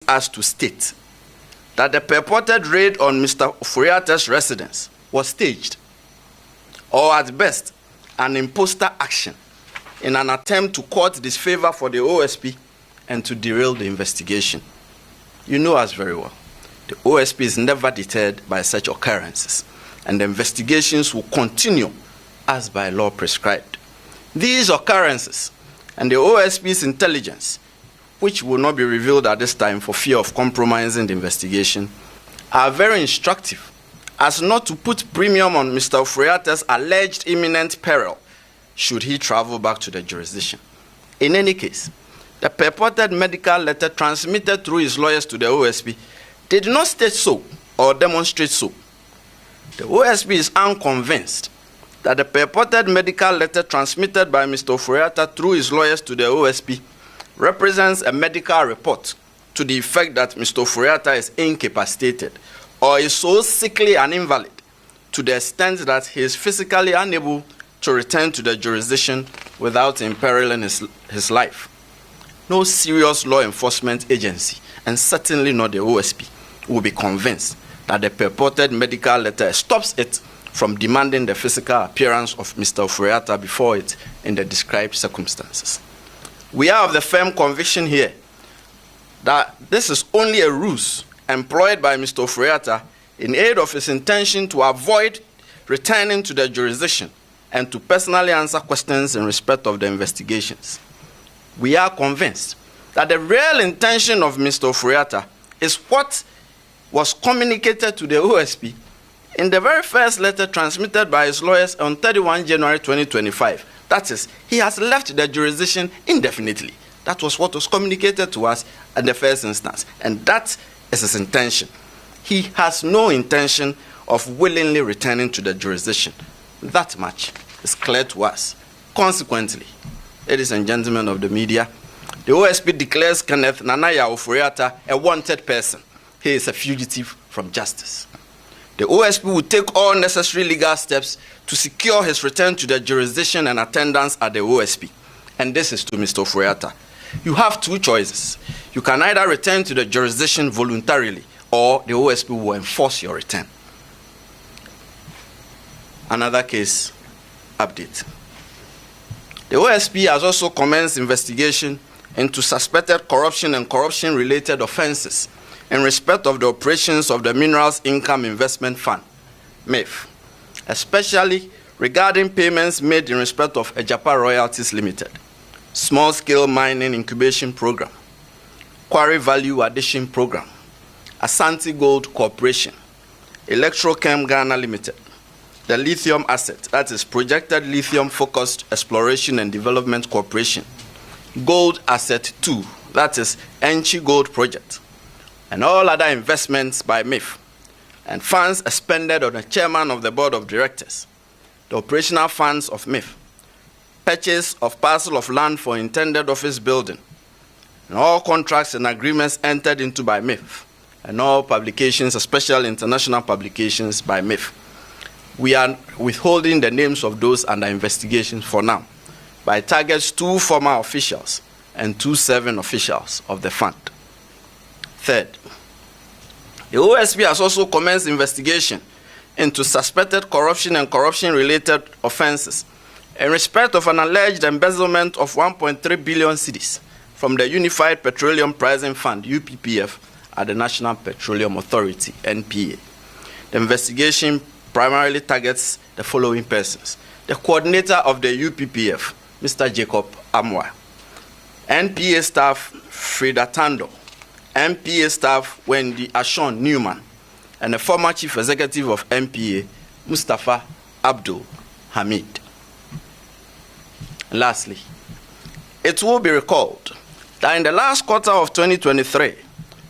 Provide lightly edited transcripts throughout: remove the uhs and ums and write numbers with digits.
us to state that the purported raid on Mr. Ofori's residence was staged, or at best, an imposter action in an attempt to court disfavor for the OSP and to derail the investigation. You know us very well. The OSP is never deterred by such occurrences, and the investigations will continue as by law prescribed. These occurrences and the OSP's intelligence, which will not be revealed at this time for fear of compromising the investigation, are very instructive as not to put premium on Mr. Ofori's alleged imminent peril should he travel back to the jurisdiction. In any case, the purported medical letter transmitted through his lawyers to the OSP did not state so or demonstrate so. The OSP is unconvinced that the purported medical letter transmitted by Mr. Ofori through his lawyers to the OSP represents a medical report to the effect that Mr. Ofori is incapacitated or is so sickly and invalid to the extent that he is physically unable to return to the jurisdiction without imperiling his life. No serious law enforcement agency, and certainly not the OSP, will be convinced that the purported medical letter stops it from demanding the physical appearance of Mr. Ofori before it in the described circumstances. We are of the firm conviction here that this is only a ruse employed by Mr. Ofori in aid of his intention to avoid returning to the jurisdiction and to personally answer questions in respect of the investigations. We are convinced that the real intention of Mr. Ofori is what was communicated to the OSP in the very first letter transmitted by his lawyers on 31 January 2025. That is, he has left the jurisdiction indefinitely. That was what was communicated to us in the first instance, and that is his intention. He has no intention of willingly returning to the jurisdiction. That much is clear to us. Consequently, ladies and gentlemen of the media, the OSP declares Kenneth Nanaya Ofori a wanted person. He is a fugitive from justice. The OSP will take all necessary legal steps to secure his return to the jurisdiction and attendance at the OSP. And this is to Mr. Ofori. You have two choices. You can either return to the jurisdiction voluntarily, or the OSP will enforce your return. Another case update. The OSP has also commenced investigation into suspected corruption and corruption-related offenses in respect of the operations of the Minerals Income Investment Fund, MIF, especially regarding payments made in respect of Ejapa Royalties Limited, Small-Scale Mining Incubation Program, Quarry Value Addition Program, Asante Gold Corporation, Electrochem Ghana Limited, the Lithium Asset, that is Projected Lithium Focused Exploration and Development Corporation, Gold Asset 2, that is Enchi Gold Project, and all other investments by MIF, and funds expended on the chairman of the board of directors, the operational funds of MIF, purchase of parcel of land for intended office building, and all contracts and agreements entered into by MIF, and all publications, especially international publications by MIF. We are withholding the names of those under investigation for now, by targets 2 former officials and 2 serving officials of the fund. Third, the OSP has also commenced investigation into suspected corruption and corruption-related offenses in respect of an alleged embezzlement of 1.3 billion cedis from the Unified Petroleum Pricing Fund, UPPF, at the National Petroleum Authority, NPA. The investigation primarily targets the following persons: the coordinator of the UPPF, Mr. Jacob Amwa, NPA staff Frida Tando, NPA staff Wendy Ashon Newman, and the former chief executive of NPA, Mustafa Abdul Hamid. Lastly, it will be recalled that in the last quarter of 2023,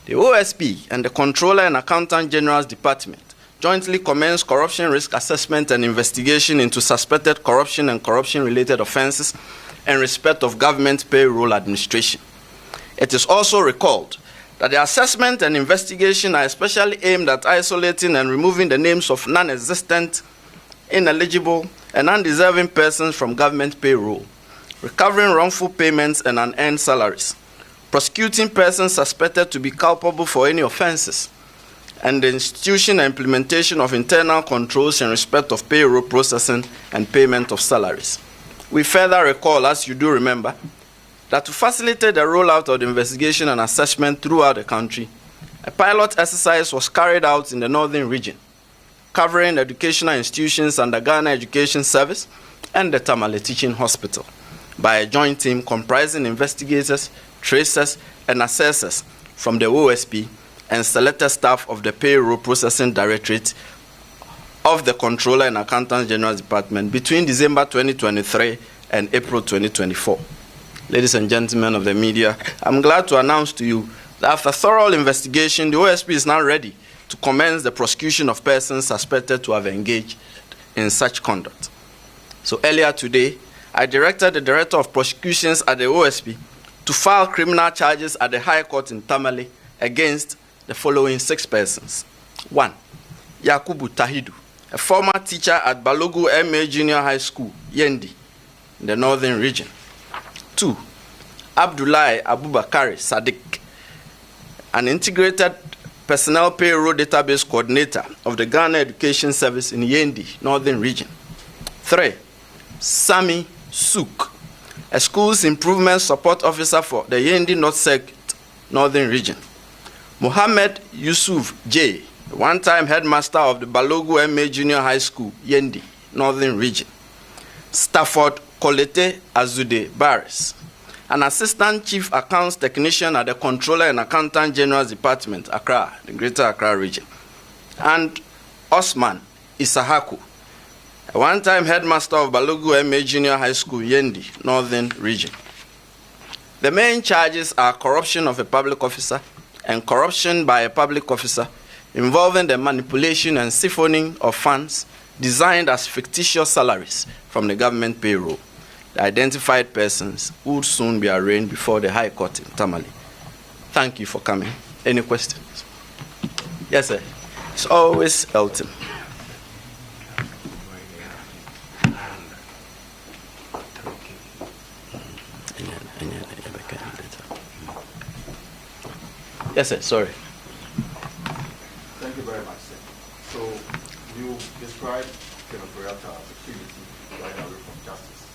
the OSP and the Controller and Accountant General's Department jointly commenced corruption risk assessment and investigation into suspected corruption and corruption-related offenses in respect of government payroll administration. It is also recalled that the assessment and investigation are especially aimed at isolating and removing the names of non-existent, ineligible, and undeserving persons from government payroll, recovering wrongful payments and unearned salaries, prosecuting persons suspected to be culpable for any offenses, and the institution and implementation of internal controls in respect of payroll processing and payment of salaries. We further recall, as you do remember, that to facilitate the rollout of the investigation and assessment throughout the country, a pilot exercise was carried out in the northern region, covering educational institutions under Ghana Education Service and the Tamale Teaching Hospital, by a joint team comprising investigators, tracers, and assessors from the OSP and selected staff of the Payroll Processing Directorate of the Controller and Accountant General Department between December 2023 and April 2024. Ladies and gentlemen of the media, I'm glad to announce to you that after thorough investigation, the OSP is now ready to commence the prosecution of persons suspected to have engaged in such conduct. So earlier today, I directed the Director of Prosecutions at the OSP to file criminal charges at the High Court in Tamale against the following 6 persons. 1. Yakubu Tahidu, a former teacher at Balogu MA Junior High School, Yendi, in the northern region. 2. Abdullahi Abubakari Sadiq, an integrated personnel payroll database coordinator of the Ghana Education Service in Yendi, northern region. 3. Sami Suk, a schools improvement support officer for the Yendi North Circuit, northern region. Mohammed Yusuf J., one-time headmaster of the Balogu MA Junior High School, Yendi, northern region. Stafford Kolete Azude Barris, an assistant chief accounts technician at the Controller and Accountant General's Department, Accra, the Greater Accra region. And Osman Isahaku, a one-time headmaster of Balogu MA Junior High School, Yendi, northern region. The main charges are corruption of a public officer and corruption by a public officer involving the manipulation and siphoning of funds designed as fictitious salaries from the government payroll. The identified persons would soon be arraigned before the High Court in Tamale. Thank you for coming. Any questions? Yes, sir. It's always Elton. Yes, sir. Sorry. Thank you very much, sir. So you described Kenoforiata as a fugitive right away from justice.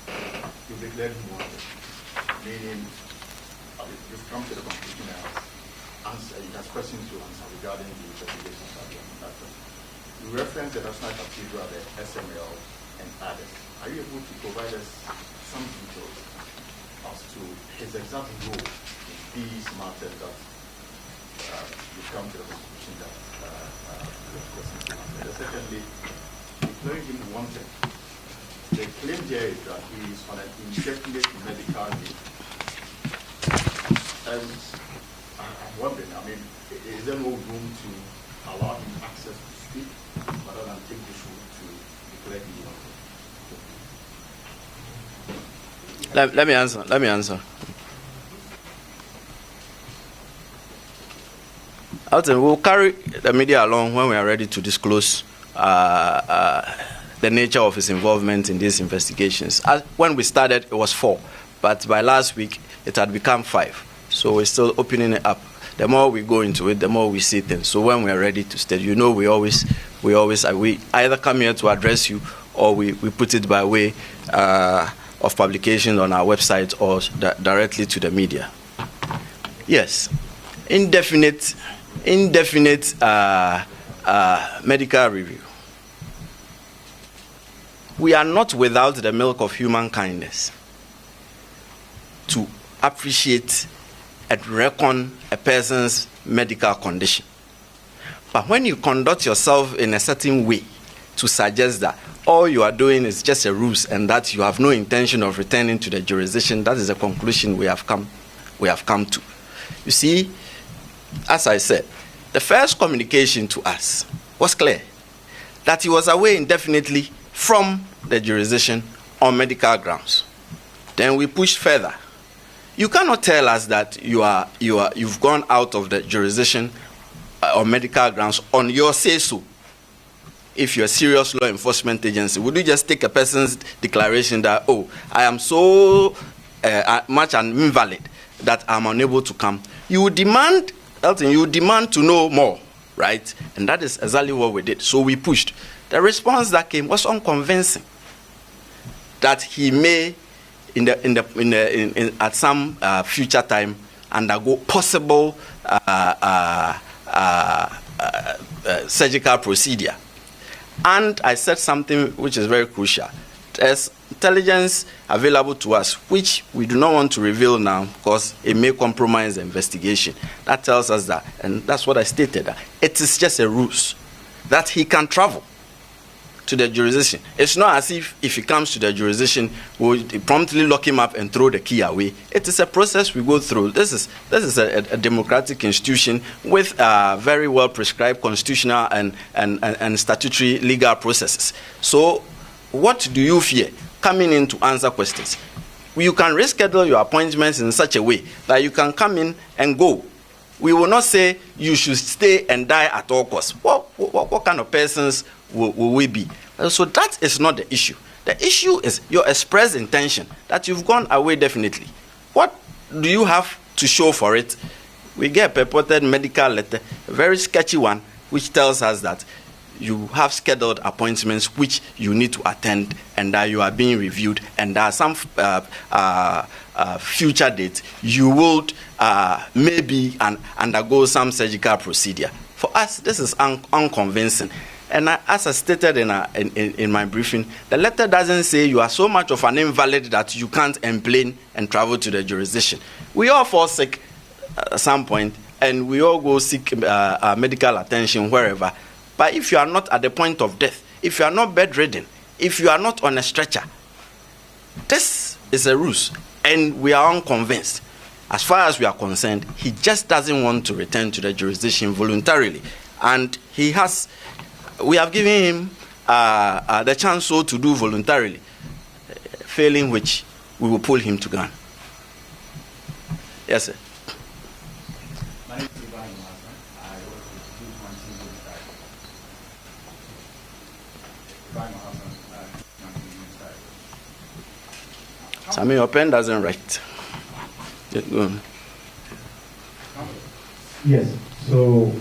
You declared him wanted, meaning you've come to the conclusion that he has questions to answer regarding the investigations that you have conducted. You referenced the National Cathedral, the SML, and others. Are you able to provide us some details as to his exact role in these matters that you come to the conclusion that secondly, declaring him wanted. The claim here is that he is on an indefinite medical leave. And I'm wondering, I mean, is there no room to allow him access to speak rather than take this route to declare him wanted? Let me answer. Elton, we'll carry the media along when we are ready to disclose the nature of his involvement in these investigations. When we started, it was 4, but by last week, it had become 5. So we're still opening it up. The more we go into it, the more we see things. So when we are ready to state, you know, we either come here to address you or we put it by way of publication on our website or directly to the media. Yes, indefinite medical review. We are not without the milk of human kindness to appreciate and reckon a person's medical condition. But when you conduct yourself in a certain way to suggest that all you are doing is just a ruse and that you have no intention of returning to the jurisdiction, that is the conclusion we have come to. You see, as I said, the first communication to us was clear, that he was away indefinitely from the jurisdiction on medical grounds. Then we pushed further. You cannot tell us that you've gone out of the jurisdiction on medical grounds on your say-so. If you're a serious law enforcement agency, would you just take a person's declaration that, oh, I am so much an invalid that I'm unable to come, you would demand, Elton, you would demand to know more, right? And that is exactly what we did. So we pushed. The response that came was unconvincing. That he may, at some future time, undergo possible surgical procedure. And I said something which is very crucial. There's intelligence available to us, which we do not want to reveal now because it may compromise the investigation. That tells us that, and that's what I stated, that it is just a ruse, that he can travel to the jurisdiction. It's not as if he comes to the jurisdiction, we'll promptly lock him up and throw the key away. It is a process we go through. This is a democratic institution with very well prescribed constitutional and statutory legal processes. So what do you fear coming in to answer questions? You can reschedule your appointments in such a way that you can come in and go. We will not say you should stay and die at all costs. What kind of persons will we be? So that is not the issue. The issue is your expressed intention that you've gone away definitely. What do you have to show for it? We get a purported medical letter, a very sketchy one, which tells us that you have scheduled appointments which you need to attend and that you are being reviewed, and there are some future dates you would maybe undergo some surgical procedure. For us, this is unconvincing. And as I stated in my briefing, the letter doesn't say you are so much of an invalid that you can't complain and travel to the jurisdiction. We all fall sick at some point, and we all go seek medical attention wherever. But if you are not at the point of death, if you are not bedridden, if you are not on a stretcher, this is a ruse, and we are unconvinced. As far as we are concerned, he just doesn't want to return to the jurisdiction voluntarily. And we have given him the chance so to do voluntarily, failing which we will pull him to Ghana. Yes, sir. My name is Ibrahim Hassan. I work with Ibrahim Hassan. Sammy, your pen doesn't write. Yeah, go on. Yes, so